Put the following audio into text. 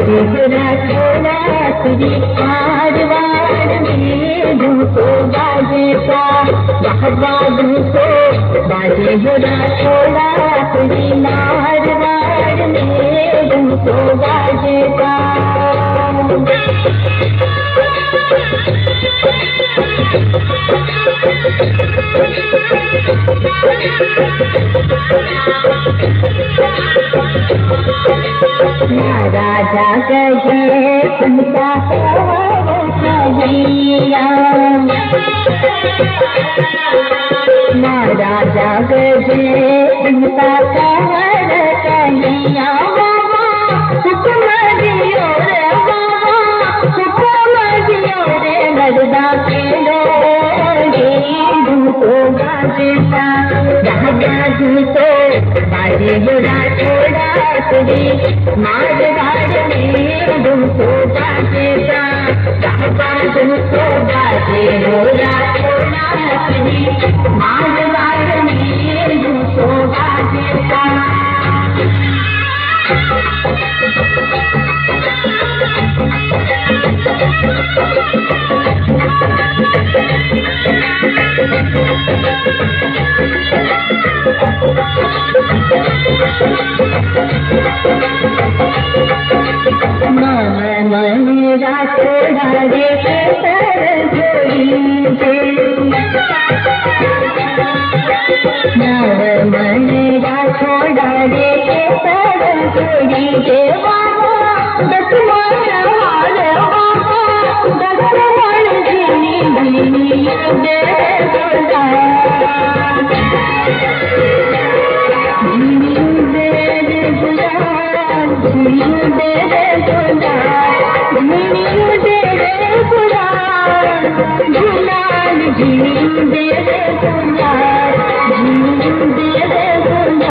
तेरा छोड़ा तुझे मारवाड़ में धूको बाजेगा बहबाद को बाजे बुरा छोड़ा तुझे मारवाड़ में धूको बाजेगा राजा गजे सुनता कहिया राजा गजे सुनता कहिया हुक्म दियो रे बाबा हुक्म दियो रे मर्दा के लोगे धूको बाजेगा राजा धूको बाजे बुरा छोड़ा तुझे मारवाड़ में धूको बाजेगा धूको बाजे बुरा छोड़ा तुझे मारवाड़ में धूको बाजेगा मेरा छोड़ा रे सर जोड़ीजे मेरा छोड़ा रे सर जोड़ीजे दस मार दस मार झीनी दे बोला झीनी दे बोला झीनी दे बोला झूलाल जी